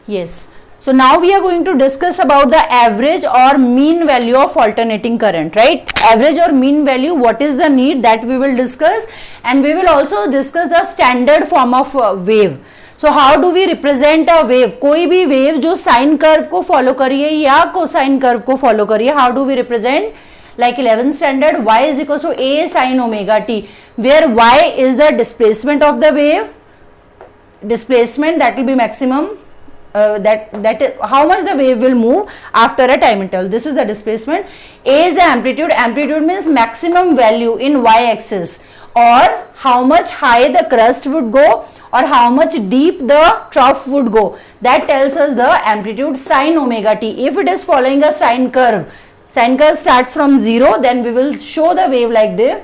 Yes. So now we are going to discuss about the average or mean value of alternating current, right? Average or mean value, what is the need, that we will discuss, and we will also discuss the standard form of wave. So how do we represent a wave? कोई भी wave जो sine curve को follow करिए या cosine curve को follow करिए, how do we represent? Like 11th standard, y is equals to a sin omega t, where y is the displacement of the wave, displacement, that will be maximum. That is how much the wave will move after a time interval. This is the displacement. A is the amplitude. Amplitude means maximum value in y-axis, or how much high the crust would go or how much deep the trough would go. That tells us the amplitude. Sin omega t. If it is following a sine curve starts from 0, then we will show the wave like this.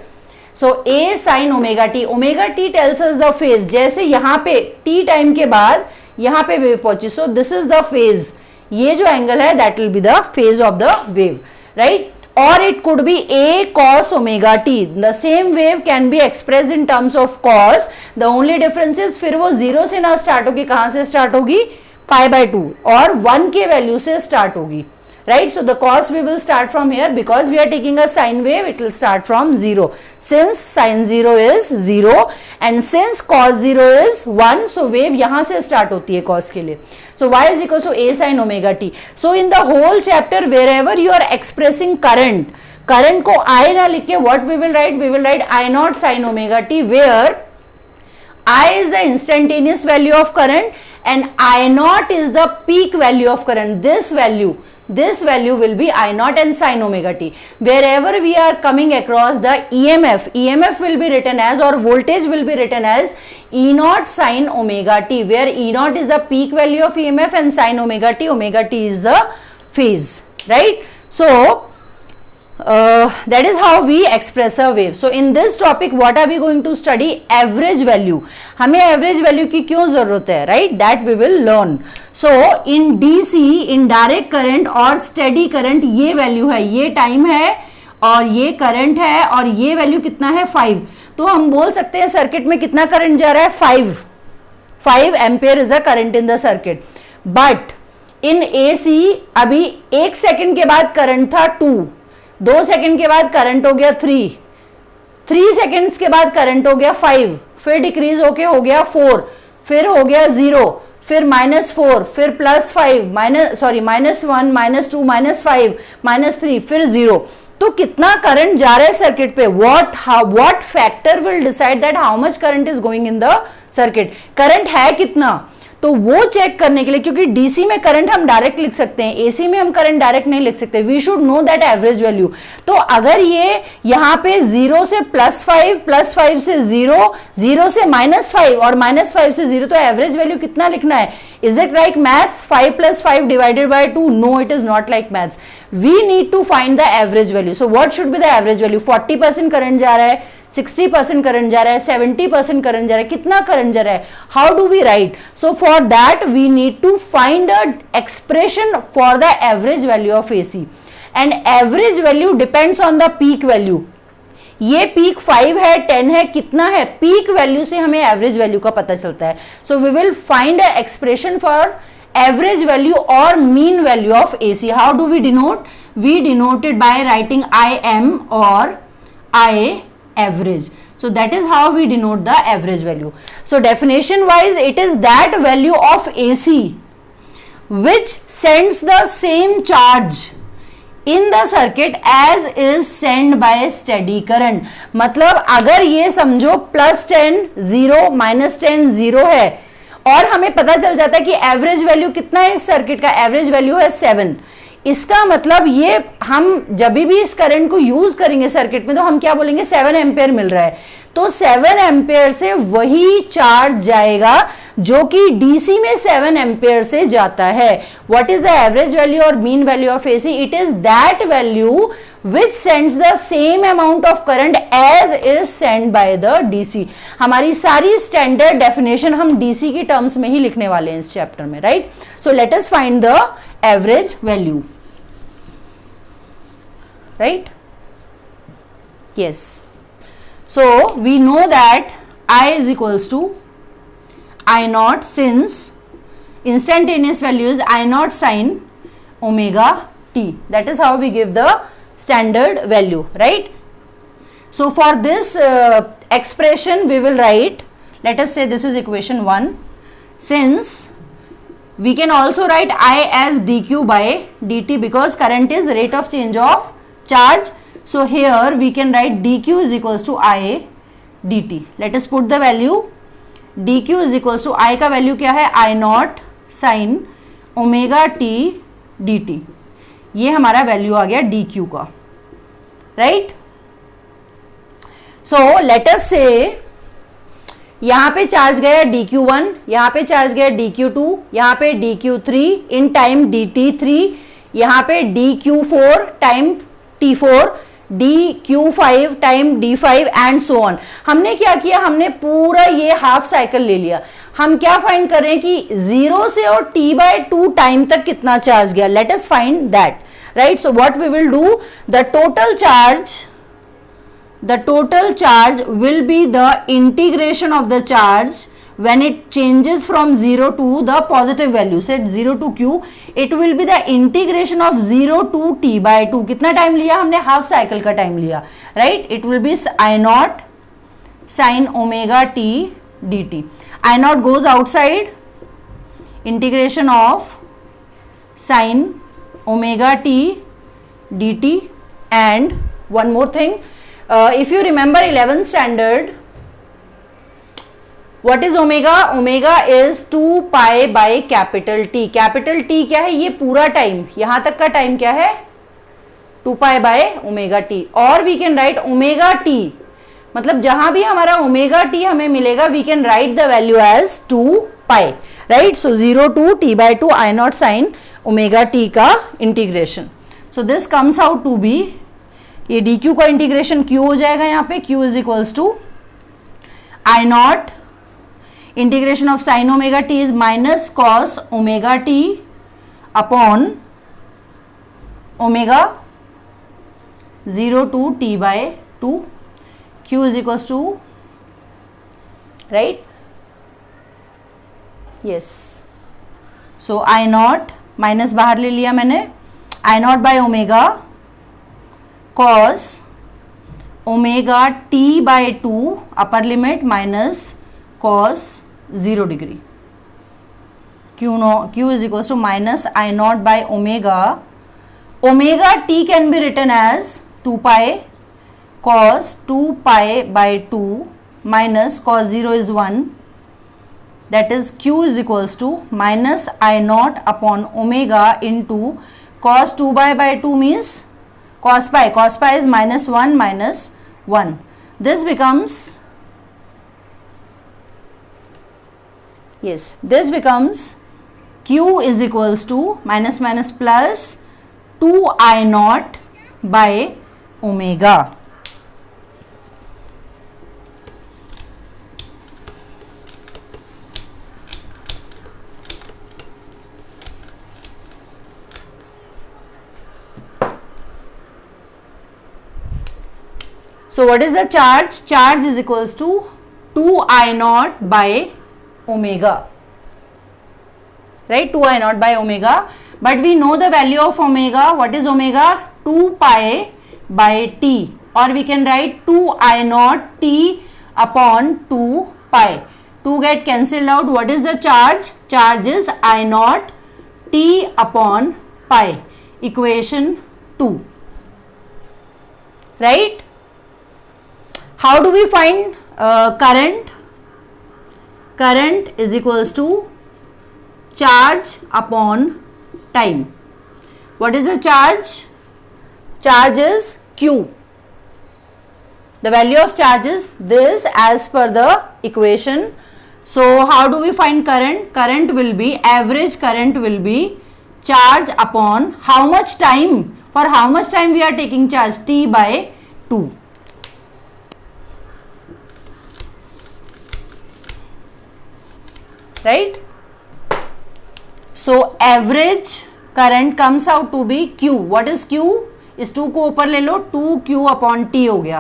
So a sin omega t. Omega t tells us the phase. जैसे यहाँ पे t time के बाद यहाँ पे wave पहुंची, so this is the phase, ये जो एंगल है that will be the phase of the wave, right? और it could be a cos omega t. The same wave can be express in terms of cos. The only difference is फिर वो 0 से ना start होगी, कहां से start होगी? π/2 और 1 के वैल्यू से स्टार्ट होगी, right? So the cos we will start from here, because we are taking a sine wave, it will start from 0. Since sin 0 is 0 and since cos 0 is 1, so wave यहाँ से start होती है cos के लिए. So y is equals to a sin omega t. So in the whole chapter, wherever you are expressing current को I ना लिख के what we will write? We will write I naught sin omega t, where I is the instantaneous value of current and I naught is the peak value of current. This value will be I naught and sin omega t. Wherever we are coming across the EMF will be written as, or voltage will be written as E naught sin omega t, where E naught is the peak value of EMF and sin omega t is the phase, right? So that is how we express a wave. So in this topic, what are we going to study? Average value. हमें average value की क्यों जरूरत है, right? That we will learn. So in DC, in direct current और steady current, ये value है, ये time है और ये current है और ये value कितना है? 5. तो हम बोल सकते हैं सर्किट में कितना करंट जा रहा है? 5 ampere is a current in the circuit. But in AC अभी 1 सेकेंड के बाद करंट था 2 सेकेंड के बाद करंट हो गया 3 सेकेंड्स के बाद करंट हो गया 5, फिर डिक्रीज होके हो गया 4, फिर हो गया 0, फिर -4, फिर +5, -1, -2, -5, -3, फिर 0. तो कितना करंट जा रहा है सर्किट पे? What factor will decide that how much current is going in the circuit? Current है कितना, तो वो चेक करने के लिए, क्योंकि डीसी में करंट हम डायरेक्ट लिख सकते हैं, एसी में हम करंट डायरेक्ट नहीं लिख सकते. We should know that average value. तो अगर ये यहाँ पे 0 से +5, +5 से 0, 0 से -5 और -5 से 0, तो एवरेज वैल्यू कितना लिखना है? Is it like maths? 5 + 5 divided by 2? No, it is not like maths. We need to find the average value. So what should be the average value? 40% current जा रहा है, 60% करंट जा रहा है, 70% करंट जा रहा है, कितना करंट जा रहा है? How do we write? So for that we need to find a expression for the average value of AC. And average value depends on the peak value. ये पीक 5 है, 10 है, कितना है? पीक वैल्यू से हमें एवरेज वैल्यू का पता चलता है. So we will find a expression for average value or mean value of AC. How do we denote? We denote it by writing IM or I average. So that is how we denote the average value. So definition wise, it is that value of AC which sends the same charge in the circuit as is sent by steady current. मतलब अगर ये समझो +10 0, -10 0 है और हमें पता चल जाता है कि एवरेज वैल्यू कितना है इस सर्किट का? एवरेज वैल्यू है 7. इसका मतलब ये हम जब भी इस करंट को यूज करेंगे सर्किट में, तो हम क्या बोलेंगे? 7 एम्पियर मिल रहा है. तो 7 एम्पियर से वही चार्ज जाएगा जो कि डीसी में 7 एम्पियर से जाता है. What is the average value और mean value of AC? It is that value which sends the same amount of current as is sent by the DC. हमारी सारी स्टैंडर्ड डेफिनेशन हम DC की terms में ही लिखने वाले हैं इस चैप्टर में, right? So let us find the average value, right? Yes. So we know that I is equals to I naught, since instantaneous value is I naught sine omega t. That is how we give the standard value, right? So for this expression we will write, let us say this is equation 1. Since we can also write I as dq by dt because current is rate of change of charge. So here we can write dq is equals to I dt. Let us put the value. dq is equals to I का value क्या है, I not sign omega T dt. ये हमारा value आ गया dq का, right. So let अस से यहाँ पे चार्ज गया dq1, यहाँ पे चार्ज गया dq2, यहाँ पे dq3 इन टाइम dt3, यहाँ पे dq4 time t4, dq5 time d5 and so on. हमने क्या किया, हमने पूरा ये हाफ साइकिल ले लिया. हम क्या फाइंड कर रहे हैं कि 0 से और t/2 टाइम तक कितना चार्ज गया. Let us find that, right. So what we will do, the total charge will be the integration of the charge when it changes from 0 to the positive value, say 0 to q, it will be the integration of 0 to t/2. कितना time लिया हमने, half cycle का time लिया, right. It will be I not sine omega t dt. I not goes outside, integration of sin omega t dt. And one more thing, if you remember 11th standard, what is omega? Omega is 2 pi by capital T. Capital T क्या है, ये पूरा time, यहां तक का time क्या है, 2 pi by omega t. और we can write omega t, मतलब जहां भी हमारा omega t हमें मिलेगा, we can write the value as 2 pi, right. So 0 to t/2 I naught sin omega t का integration. So this comes out to be, ये dq का integration q हो जाएगा यहाँ पे, q is equals to I not integration of sine omega t is minus cos omega t upon omega 0 to t/2, q is equals to, right, yes. So I not minus बाहर ले लिया मैंने, I not by omega cos omega t/2 upper limit minus cos 0 degree. q is equals to minus I naught by omega. Omega t can be written as 2 pi cos 2 pi by 2 minus cos 0 is 1. That is q is equals to minus I naught upon omega into cos 2 pi by 2 means cos pi is minus 1 minus 1. This becomes, yes, this becomes q is equals to minus minus plus 2 I naught by omega. So what is the charge? Charge is equals to 2 I naught by omega, right, 2 I naught by omega. But we know the value of omega. What is omega? 2 pi by t, or we can write 2 I naught t upon 2 pi. 2 get cancelled out. What is the charge? Charge is I naught t upon pi. Equation 2, right. How do we find current? Current is equals to charge upon time. What is the charge? Charge is q. The value of charge is this as per the equation. So how do we find current? Current will be, average current will be charge upon how much time, for how much time we are taking charge, t/2. Right. So average current comes out to be q. What is q? इस 2 को ऊपर ले लो, 2q upon t हो गया,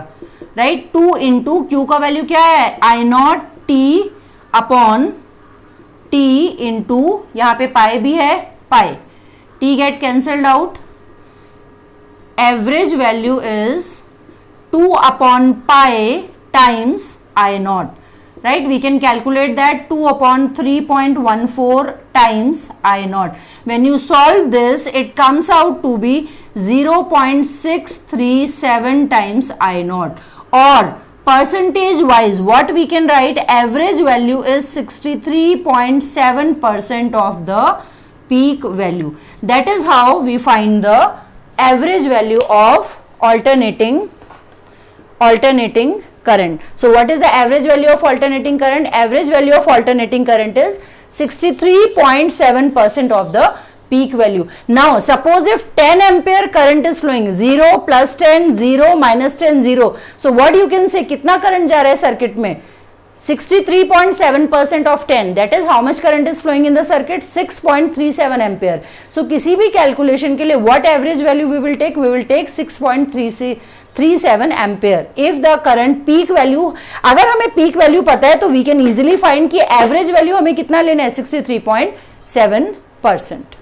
right. 2 into q का value क्या है, I not t upon t into यहाँ पे पाई भी है, पाई, t get cancelled out, average value is 2 upon pi times I naught, right? We can calculate that 2 upon 3.14 times I naught. When you solve this, it comes out to be 0.637 times I naught, or percentage wise what we can write, average value is 63.7% of the peak value. That is how we find the average value of alternating current. So what is the average value of alternating current? Average value of alternating current is 63.7% of the peak value. Now suppose if 10 ampere current is flowing, 0 plus 10 0 minus 10 0, so what you can say, कितना current जा रहा है circuit में? 63.7% of 10, that is how much current is flowing in the circuit? 6.37 ampere. So किसी भी calculation के लिए what average value we will take? We will take 6.37 ampere. If the current peak value, अगर हमें peak value पता है तो we can easily find कि average value हमें कितना लेना है? 63.7%.